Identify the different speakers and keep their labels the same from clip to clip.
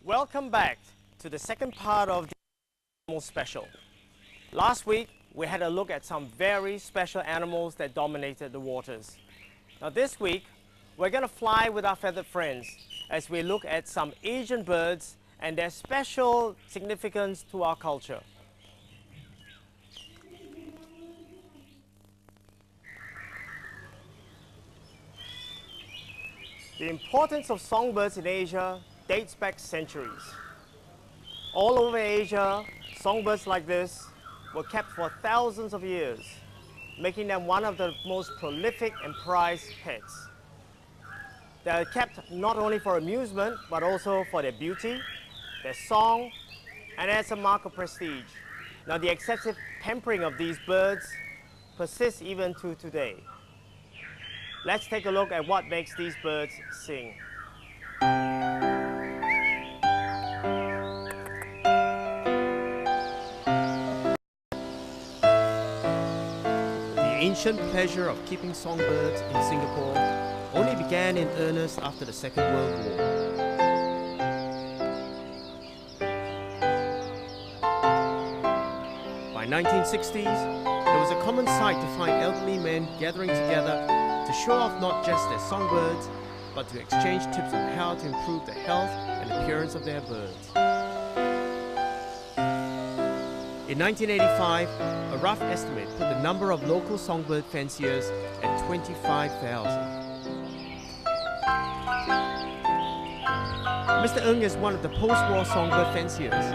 Speaker 1: Welcome back to the second part of the animal special. Last week, we had a look at some very special animals that dominated the waters. Now this week, we're going to fly with our feathered friends as we look at some Asian birds and their special significance to our culture. The importance of songbirds in Asia dates back centuries. All over Asia, songbirds like this were kept for thousands of years, making them one of the most prolific and prized pets. They are kept not only for amusement, but also for their beauty, their song, and as a mark of prestige. Now, the excessive pampering of these birds persists even to today. Let's take a look at what makes these birds sing. The ancient pleasure of keeping songbirds in Singapore only began in earnest after the Second World War. By 1960s, there was a common sight to find elderly men gathering together to show off not just their songbirds, but to exchange tips on how to improve the health and appearance of their birds. In 1985, a rough estimate put the number of local songbird fanciers at 25,000. Mr. Ng is one of the post-war songbird fanciers.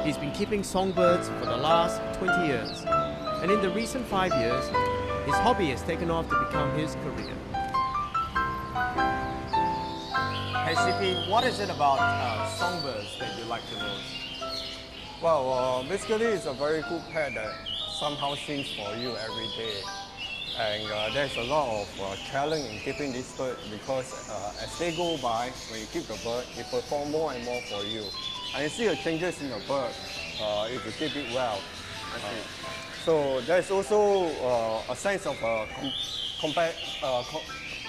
Speaker 1: He's been keeping songbirds for the last 20 years, and in the recent 5 years, his hobby has taken off to become his career. Hey CP, what is it about songbirds that you like the most?
Speaker 2: Well, basically it's a very good pet that somehow sings for you every day. And there's a lot of challenge in keeping this bird because as they go by, when you keep the bird, it performs more and more for you. And you see the changes in the bird if you keep it well. So there's also a sense of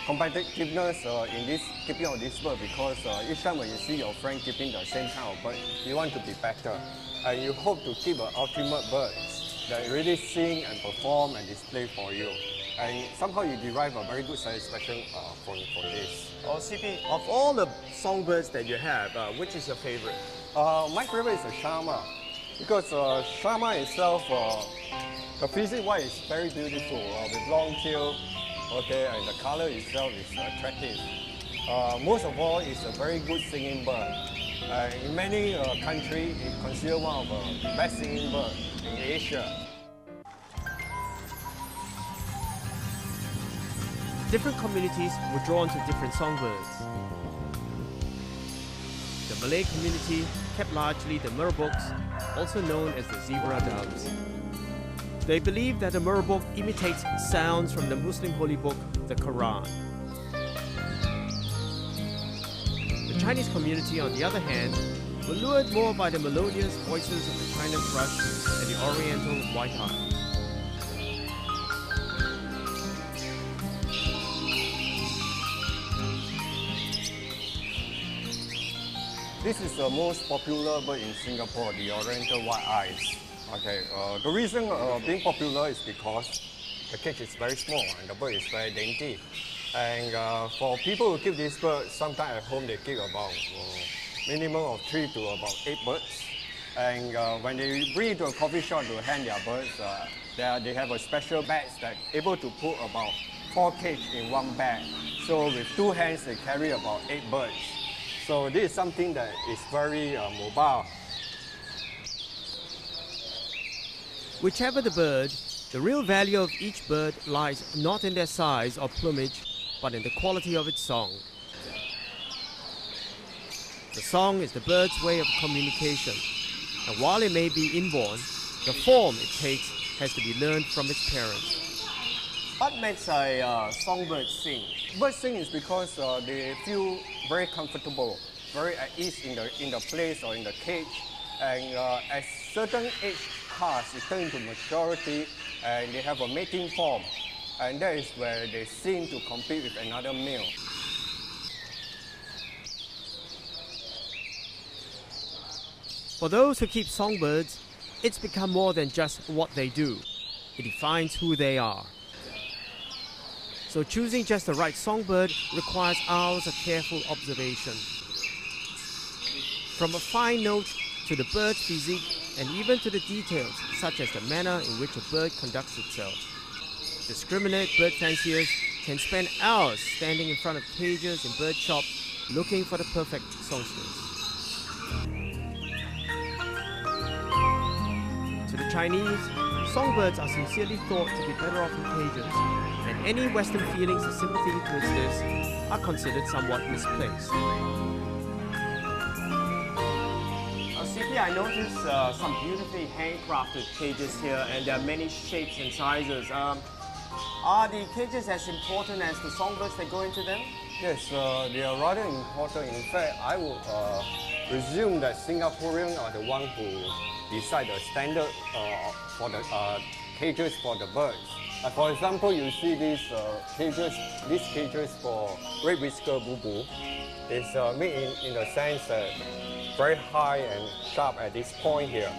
Speaker 2: competitiveness in this keeping of this bird because each time when you see your friend keeping the same kind of bird, you want to be better. And you hope to keep an ultimate bird that really sing and perform and display for you. And somehow you derive a very good satisfaction from this.
Speaker 1: Oh, CP, of all the songbirds that you have, which is your favorite?
Speaker 2: My favorite is a Shama because Shama itself, the physique-wise is very beautiful with long tail, okay, and the color itself is attractive. Most of all, it's a very good singing bird. In many countries, it's considered one of the best singing birds in Asia.
Speaker 1: Different communities were drawn to different songbirds. The Malay community kept largely the murrebuks, also known as the zebra doves. They believe that the murrebuk imitates sounds from the Muslim holy book, the Quran. The Chinese community, on the other hand, were lured more by the melodious voices of the China thrush and the Oriental white-eye.
Speaker 2: This is the most popular bird in Singapore, the Oriental white-eyes. Okay, the reason being popular is because the cage is very small and the bird is very dainty. And for people who keep this bird, sometimes at home they keep about minimum of 3 to about 8 birds. And when they bring it to a coffee shop to hang their birds, they have a special bag that's able to put about 4 cages in one bag. So with 2 hands, they carry about 8 birds. So this is something that is very mobile.
Speaker 1: Whichever the bird, the real value of each bird lies not in their size or plumage, but in the quality of its song. The song is the bird's way of communication, and while it may be inborn, the form it takes has to be learned from its parents. What makes a songbird sing?
Speaker 2: Birds sing is because they feel very comfortable, very at ease in the place or in the cage. And as certain age pass, it turns into maturity and they have a mating form. And that is where they sing to compete with another male.
Speaker 1: For those who keep songbirds, it's become more than just what they do. It defines who they are. So choosing just the right songbird requires hours of careful observation. From a fine note to the bird's physique and even to the details such as the manner in which a bird conducts itself. Discriminate bird fanciers can spend hours standing in front of cages in bird shops looking for the perfect songsters. To the Chinese, songbirds are sincerely thought to be better off in cages, and any Western feelings of sympathy towards this are considered somewhat misplaced. CP, I noticed some beautifully handcrafted cages here, and there are many shapes and sizes. Are the cages as important as the songbirds that go into them?
Speaker 2: Yes, they are rather important. In fact, I would presume that Singaporeans are the ones who decide the standard for the cages for the birds. For example, you see these cages for red whisker bulbul. It's made in the sense that very high and sharp at this point here.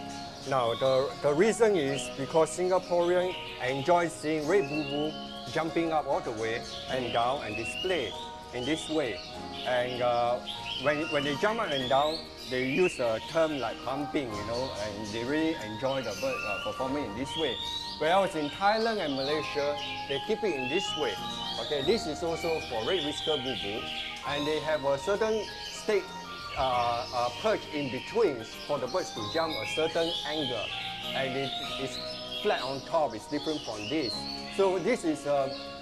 Speaker 2: Now, the reason is because Singaporeans enjoy seeing red bulbul jumping up all the way and down and display in this way. And when they jump up and down, they use a term like pumping, and they really enjoy the bird performing in this way. Whereas in Thailand and Malaysia, they keep it in this way. Okay, this is also for red whisker bulbul, and they have a certain state perch in between for the birds to jump a certain angle, and it's flat on top. It's different from this. So this is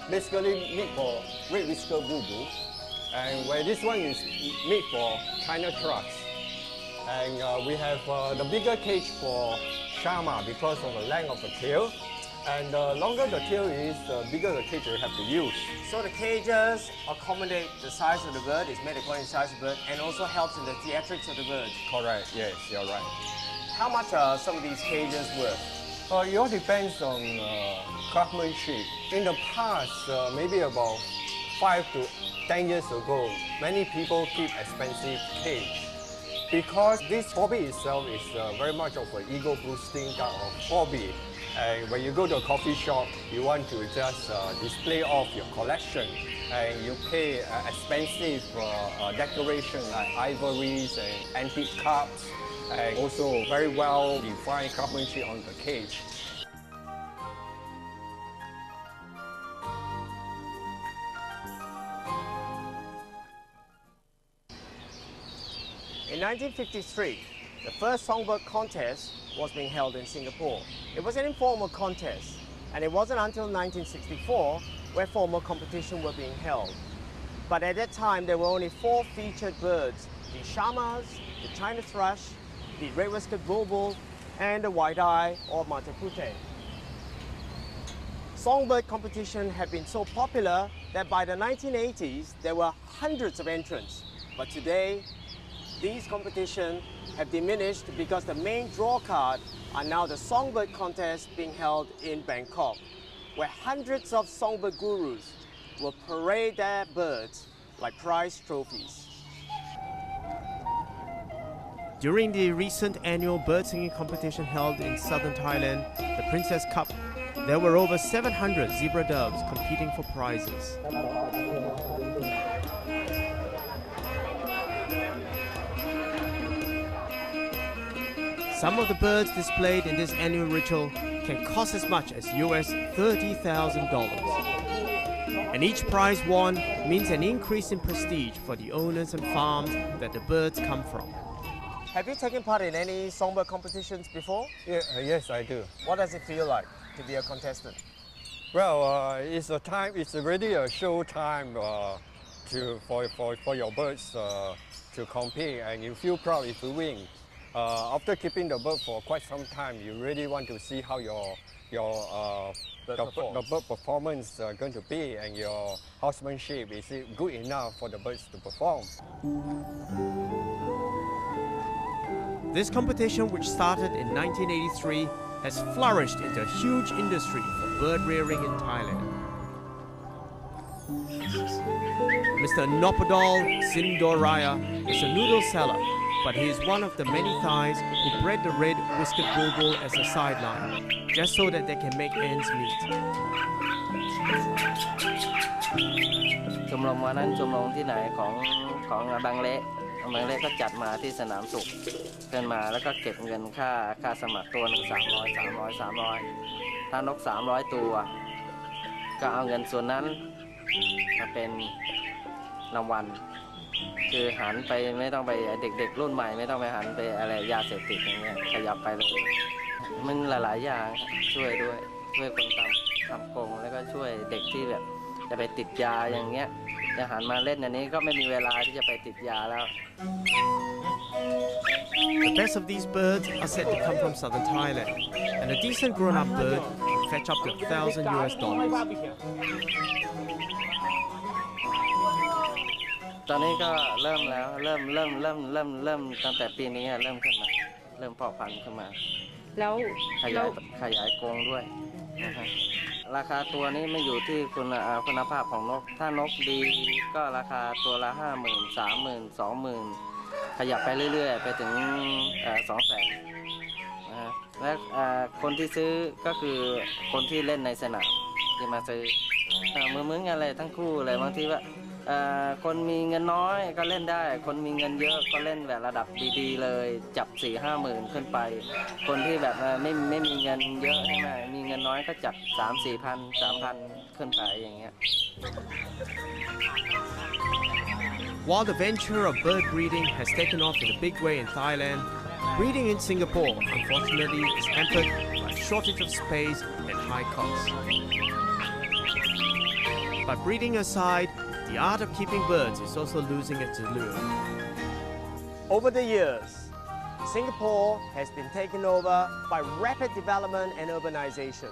Speaker 2: basically made for red whisker bulbul, and where this one is made for China thrush. And we have the bigger cage for Shama because of the length of the tail. And the longer the tail is, the bigger the cage you have to use.
Speaker 1: So the cages accommodate the size of the bird, it's made according to the size of the bird, and also helps in the theatrics of the bird.
Speaker 2: Correct, yes, you're right.
Speaker 1: How much are some of these cages worth?
Speaker 2: It all depends on craftsmanship. In the past, maybe about 5 to 10 years ago, many people keep expensive cage. Because this hobby itself is very much of an ego-boosting kind of hobby. And when you go to a coffee shop, you want to just display off your collection. And you pay expensive decoration like ivories and antique cups, and also very well-defined craftsmanship on the cage.
Speaker 1: In 1953, the first songbird contest was being held in Singapore. It was an informal contest, and it wasn't until 1964 where formal competitions were being held. But at that time, there were only 4 featured birds: the shamas, the China thrush, the red-whiskered bulbul, and the white-eye or matapute. Songbird competition had been so popular that by the 1980s, there were hundreds of entrants. But today, these competitions have diminished because the main draw card are now the songbird contests being held in Bangkok, where hundreds of songbird gurus will parade their birds like prize trophies. During the recent annual bird singing competition held in southern Thailand, the Princess Cup, there were over 700 zebra doves competing for prizes. Some of the birds displayed in this annual ritual can cost as much as US $30,000. And each prize won means an increase in prestige for the owners and farms that the birds come from. Have you taken part in any songbird competitions before?
Speaker 2: Yeah, yes, I do.
Speaker 1: What does it feel like to be a contestant?
Speaker 2: Well, it's already a show time for your birds to compete, and you feel proud if you win. After keeping the bird for quite some time, you really want to see how the bird performance is going to be, and your housemanship, is it good enough for the birds to perform.
Speaker 1: This competition, which started in 1983, has flourished into a huge industry for bird rearing in Thailand. Mr. Nopadol Sindoraya is a noodle seller but he is one of the many Thais who bred the red whiskered bulbul as a sideline, just so that they can make ends meet.
Speaker 3: ชมรมวันนั้นชมรมที่ไหนของบางเละก็จัดมาที่สนามสุขเกินมาแล้วก็เก็บเงินค่าสมัครตัวนึง300ถ้านก300ตัวก็เอาเงินส่วนนั้นมาเป็นรางวัลคือหันไปไม่ต้องไปเด็กๆรุ่นใหม่ไม่ต้องไปหันไปอะไรยาเสพติดอย่างเงี้ยขยับไปเลยมันหลายๆอย่างช่วยด้วยช่วยคนทำกงแล้วก็ช่วยเด็กที่แบบจะไปติดยาอย่างเงี้ยจะหันมาเล่นอันนี้ก็ไม่มีเวลาที่จะไปติดยาแล้ว
Speaker 1: The best of these birds are said to come from southern Thailand, and a decent grown-up bird can fetch up to $1,000
Speaker 3: ตอนนี้ก็เริ่มแล้วเริ่มตั้งแต่ปีนี้เริ่มขึ้นมาเริ่มเพาะพันธุ์ขึ้นมา
Speaker 4: แล้ว
Speaker 3: ขยายกรงด้วยนะครับราคาตัวนี้ไม่อยู่ที่คุณภาพของนกถ้านกดีก็ราคาตัวละ 50,000 30,000 20,000ขยับไปเรื่อยๆไปถึง200,000นะฮะและคนที่ซื้อก็คือคนที่เล่นในสนามที่มาซื้อมืออะไรทั้งคู่เลยบางทีว่าคนมีเงินน้อยก็เล่นได้คนมีเงินเยอะก็เล่นแบบระดับดีๆเลยจับ 4-5 หมื่นขึ้นไปคนที่แบบไม่มีเงินเยอะใช่ไหมมีเงินน้อยก็จับ 3-4 พัน 3,000 ขึ้นไปอย่างเงี้ย
Speaker 1: While the venture of bird breeding has taken off in a big way in Thailand, breeding in Singapore unfortunately is hampered by a shortage of space and high costs. But breeding aside, the art of keeping birds is also losing its allure. Over the years, Singapore has been taken over by rapid development and urbanization.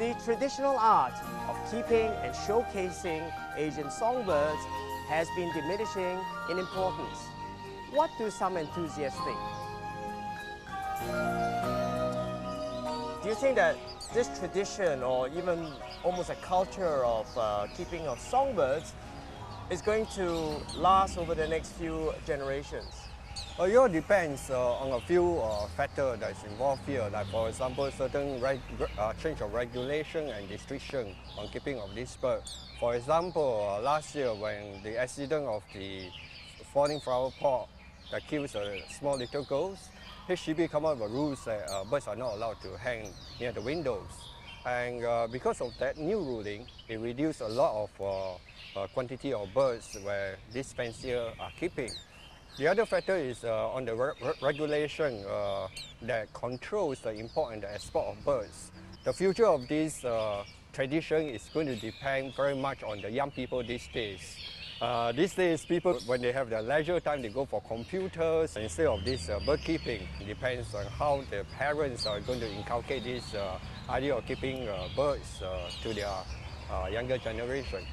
Speaker 1: The traditional art of keeping and showcasing Asian songbirds has been diminishing in importance. What do some enthusiasts think? Do you think that this tradition or even almost a culture of keeping of songbirds is going to last over the next few generations?
Speaker 2: It all depends on a few factors that's involved here, like for example, certain change of regulation and restriction on keeping of this bird. For example, last year when the accident of the falling flower pot that kills small little ghosts, HDB come up with rules that birds are not allowed to hang near the windows. And because of that new ruling, it reduced a lot of quantity of birds where these fanciers are keeping. The other factor is on the regulation that controls the import and the export of birds. The future of this tradition is going to depend very much on the young people these days. These days, people, when they have their leisure time, they go for computers instead of this bird keeping. It depends on how the parents are going to inculcate this idea of keeping birds to their younger generation.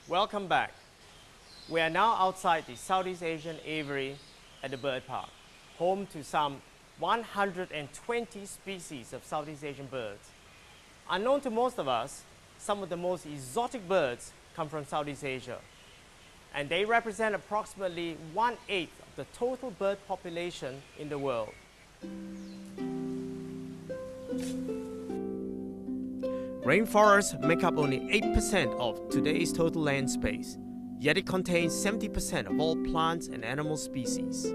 Speaker 1: Welcome back. We are now outside the Southeast Asian aviary at the bird park, home to some 120 species of Southeast Asian birds. Unknown to most of us, some of the most exotic birds come from Southeast Asia, and they represent approximately 1/8 of the total bird population in the world. Rainforests make up only 8% of today's total land space, yet it contains 70% of all plants and animal species.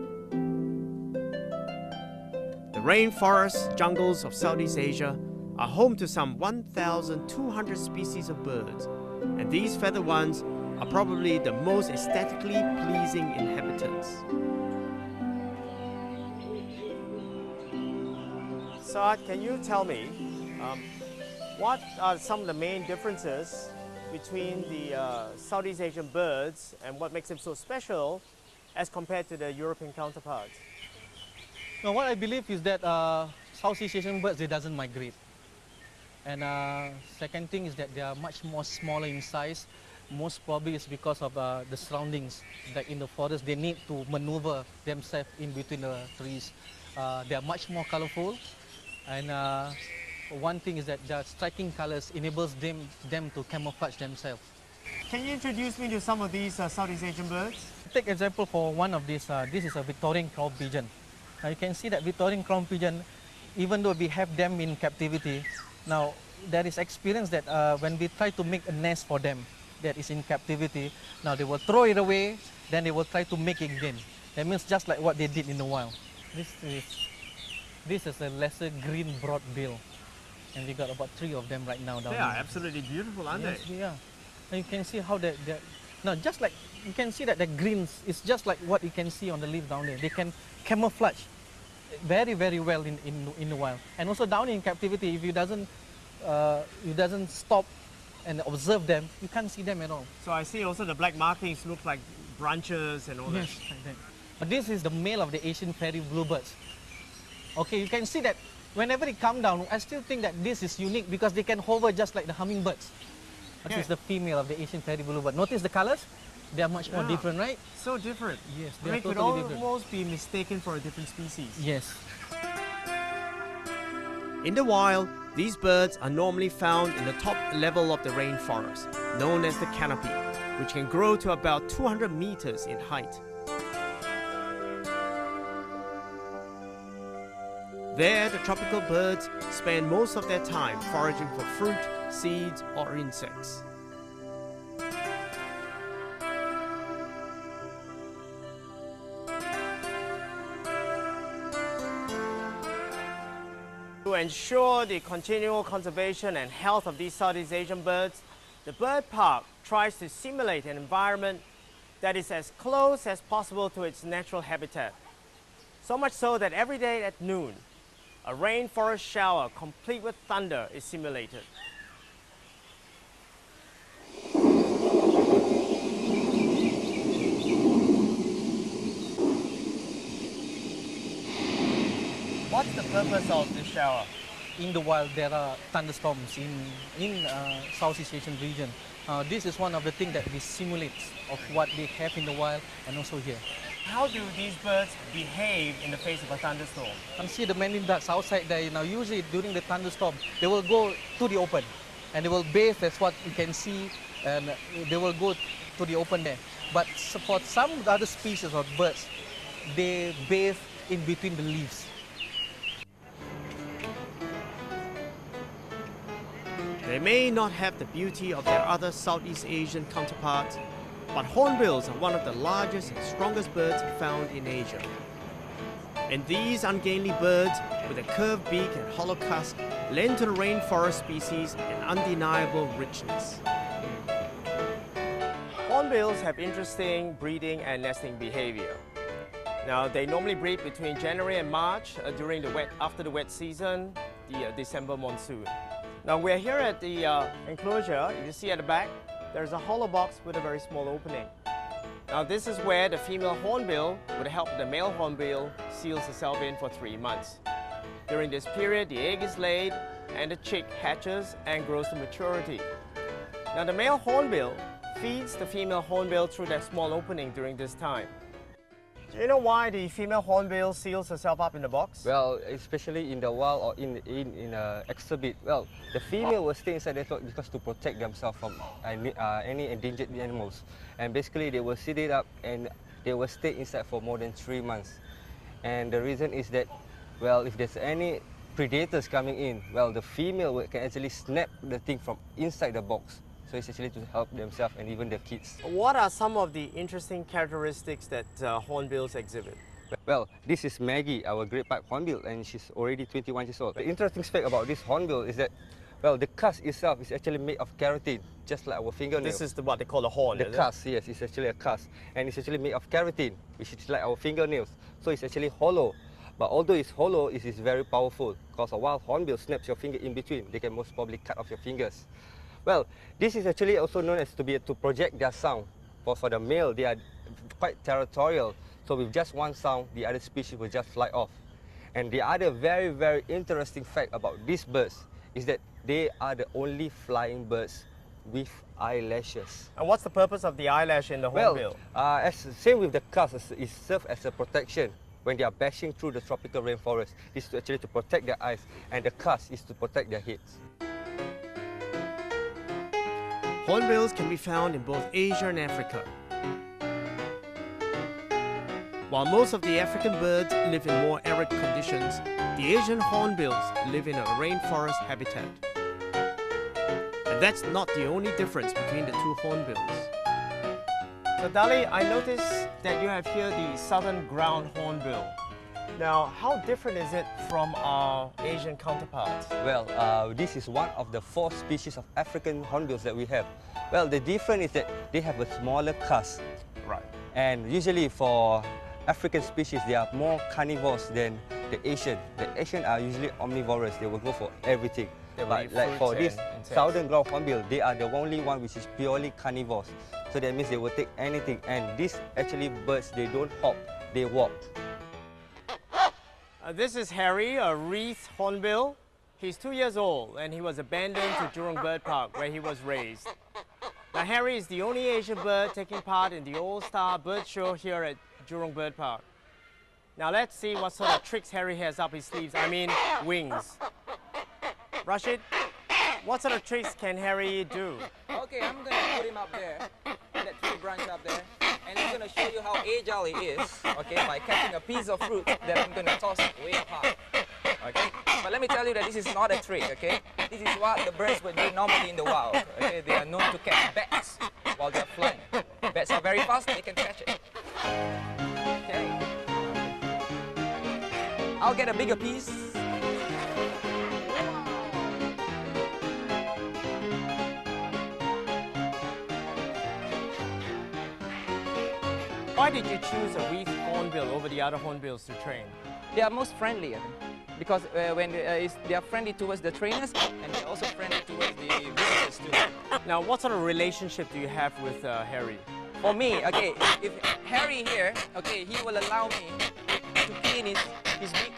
Speaker 1: The rainforest jungles of Southeast Asia are home to some 1,200 species of birds, and these feathered ones are probably the most aesthetically pleasing inhabitants. Saad, can you tell me what are some of the main differences between the Southeast Asian birds and what makes them so special as compared to their European counterparts?
Speaker 5: Now, what I believe is that Southeast Asian birds, they doesn't migrate. And second thing is that they are much more smaller in size. Most probably it's because of the surroundings. Like in the forest, they need to maneuver themselves in between the trees. They are much more colorful. And one thing is that their striking colors enables them to camouflage themselves.
Speaker 1: Can you introduce me to some of these Southeast Asian birds?
Speaker 5: Take example for one of these. This is a Victorian crown pigeon. Now you can see that Victorian crown pigeon, even though we have them in captivity, now there is experience that when we try to make a nest for them that is in captivity, now they will throw it away, then they will try to make it again. That means just like what they did in the wild. This is a lesser green broadbill, and we got about 3 of them right now down
Speaker 1: They
Speaker 5: here.
Speaker 1: are absolutely beautiful, aren't
Speaker 5: Yes,
Speaker 1: they?
Speaker 5: yeah. And you can see how they're now just like you can see that the greens is just like what you can see on the leaf down there. They can camouflage very well in the wild. And also down in captivity, if you doesn't stop and observe them, you can't see them at all.
Speaker 1: So I see also the black markings look like branches and all
Speaker 5: Yes, like that. But this is the male of the Asian fairy bluebirds. Okay, you can see that whenever they come down, I still think that this is unique because they can hover just like the hummingbirds. This
Speaker 1: Yeah.
Speaker 5: is the female of the Asian fairy bluebird. Notice the colors? They are much more
Speaker 1: Yeah.
Speaker 5: different, right?
Speaker 1: that. So different.
Speaker 5: Yes,
Speaker 1: I
Speaker 5: they
Speaker 1: mean,
Speaker 5: are
Speaker 1: could
Speaker 5: totally different.
Speaker 1: almost be mistaken for a different species.
Speaker 5: Yes.
Speaker 1: In the wild, these birds are normally found in the top level of the rainforest, known as the canopy, which can grow to about 200 meters in height. There, the tropical birds spend most of their time foraging for fruit, seeds, or insects. To ensure the continual conservation and health of these Southeast Asian birds, the bird park tries to simulate an environment that is as close as possible to its natural habitat. So much so that every day at noon, a rainforest shower complete with thunder is simulated. What's the purpose of this shower?
Speaker 5: In the wild, there are thunderstorms in Southeast Asian region. This is one of the things that we simulate of what they have in the wild and also here.
Speaker 1: How do these birds behave in the face of a thunderstorm?
Speaker 5: You can see the many ducks outside there. Now, usually during the thunderstorm, they will go to the open and they will bathe. That's what you can see, and they will go to the open there. But for some other species of birds, they bathe in between the leaves.
Speaker 1: They may not have the beauty of their other Southeast Asian counterparts, but hornbills are one of the largest and strongest birds found in Asia. And these ungainly birds, with a curved beak and hollow cusk, lend to the rainforest species an undeniable richness. Hornbills have interesting breeding and nesting behavior. Now, they normally breed between January and March after the wet season, the December monsoon. Now, we're here at the enclosure. You can see at the back, there's a hollow box with a very small opening. Now, this is where the female hornbill, with the help of the male hornbill, seals herself in for 3 months. During this period, the egg is laid and the chick hatches and grows to maturity. Now, the male hornbill feeds the female hornbill through that small opening during this time. Do you know why the female hornbill seals herself up in the box?
Speaker 4: Well, especially in the wild or in an exhibit, well, the female will stay inside the box because to protect themselves from any endangered animals. And basically they will seal it up and they will stay inside for more than 3 months. And the reason is that, well, if there's any predators coming in, well, the female can actually snap the thing from inside the box. So it's actually to help themselves and even the kids.
Speaker 1: What are some of the interesting characteristics that hornbills exhibit?
Speaker 4: Well, this is Maggie, our great pipe hornbill, and she's already 21 years old. The interesting fact about this hornbill is that, well, the cusk itself is actually made of keratin, just like our fingernail.
Speaker 1: This is what they call a horn,
Speaker 4: The cusk, yes, it's actually a cusk, and it's actually made of keratin, which is like our fingernails. So it's actually hollow. But although it's hollow, it is very powerful, because a wild hornbill snaps your finger in between. They can most probably cut off your fingers. Well, this is actually also known as to project their sound. For the male, they are quite territorial. So with just one sound, the other species will just fly off. And the other very interesting fact about these birds is that they are the only flying birds with eyelashes.
Speaker 1: And what's the purpose of the eyelash in the hornbill?
Speaker 4: Well, same with the cusk, it serves as a protection. When they are bashing through the tropical rainforest, this is actually to protect their eyes, and the cusk is to protect their heads.
Speaker 1: Hornbills can be found in both Asia and Africa. While most of the African birds live in more arid conditions, the Asian hornbills live in a rainforest habitat. And that's not the only difference between the two hornbills. So Dali, I noticed that you have here the southern ground hornbill. Now, how different is it from our Asian counterparts?
Speaker 4: Well, this is one of the 4 species of African hornbills that we have. Well, the difference is that they have a smaller cusp.
Speaker 1: Right.
Speaker 4: And usually for African species, they are more carnivores than the Asian. The Asian are usually omnivorous. They will go for everything. But like for this southern ground hornbill, they are the only one which is purely carnivores. So that means they will take anything. And these actually birds, they don't hop, they walk.
Speaker 1: This is Harry, a wreath hornbill. He's 2 years old and he was abandoned to Jurong Bird Park where he was raised. Now Harry is the only Asian bird taking part in the All-Star Bird Show here at Jurong Bird Park. Now let's see what sort of tricks Harry has up his sleeves, I mean wings. Rashid, what sort of tricks can Harry do?
Speaker 6: Okay, I'm going to put him up there, that tree branch up there, and I'm going to show you how agile he is, okay, by catching a piece of fruit that I'm going to toss way up high, okay? But let me tell you that this is not a trick, okay? This is what the birds would do normally in the wild, okay? They are known to catch bats while they're flying. Bats are very fast, they can catch it. Okay. I'll get a bigger piece.
Speaker 1: Why did you choose a wreath hornbill over the other hornbills to train?
Speaker 6: They are most friendly, I think, because when they are friendly towards the trainers and they're also friendly towards the visitors too.
Speaker 1: Now, what sort of relationship do you have with Harry?
Speaker 6: For me, okay, if Harry here, okay, he will allow me to clean his beak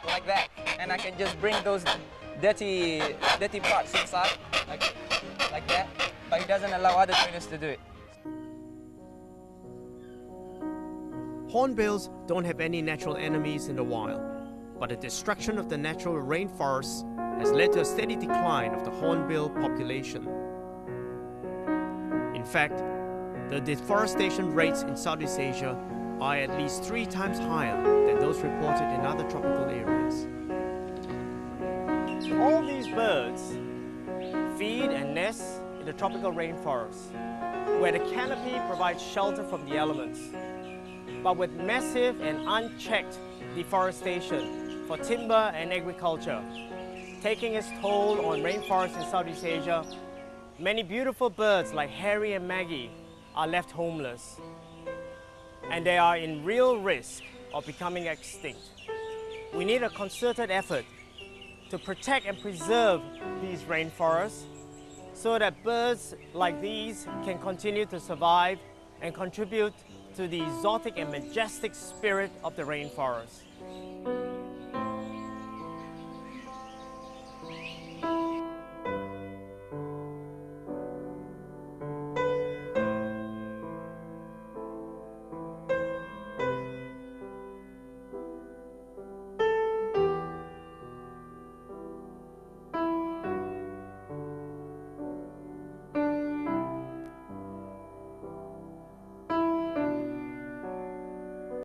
Speaker 6: like that, and I can just bring those dirty parts inside, like that. But he doesn't allow other trainers to do it.
Speaker 1: Hornbills don't have any natural enemies in the wild, but the destruction of the natural rainforests has led to a steady decline of the hornbill population. In fact, the deforestation rates in Southeast Asia are at least 3 times higher than those reported in other tropical areas. All these birds feed and nest in the tropical rainforest, where the canopy provides shelter from the elements. But with massive and unchecked deforestation for timber and agriculture taking its toll on rainforests in Southeast Asia, many beautiful birds like Harry and Maggie are left homeless. And they are in real risk of becoming extinct. We need a concerted effort to protect and preserve these rainforests so that birds like these can continue to survive and contribute to the exotic and majestic spirit of the rainforest.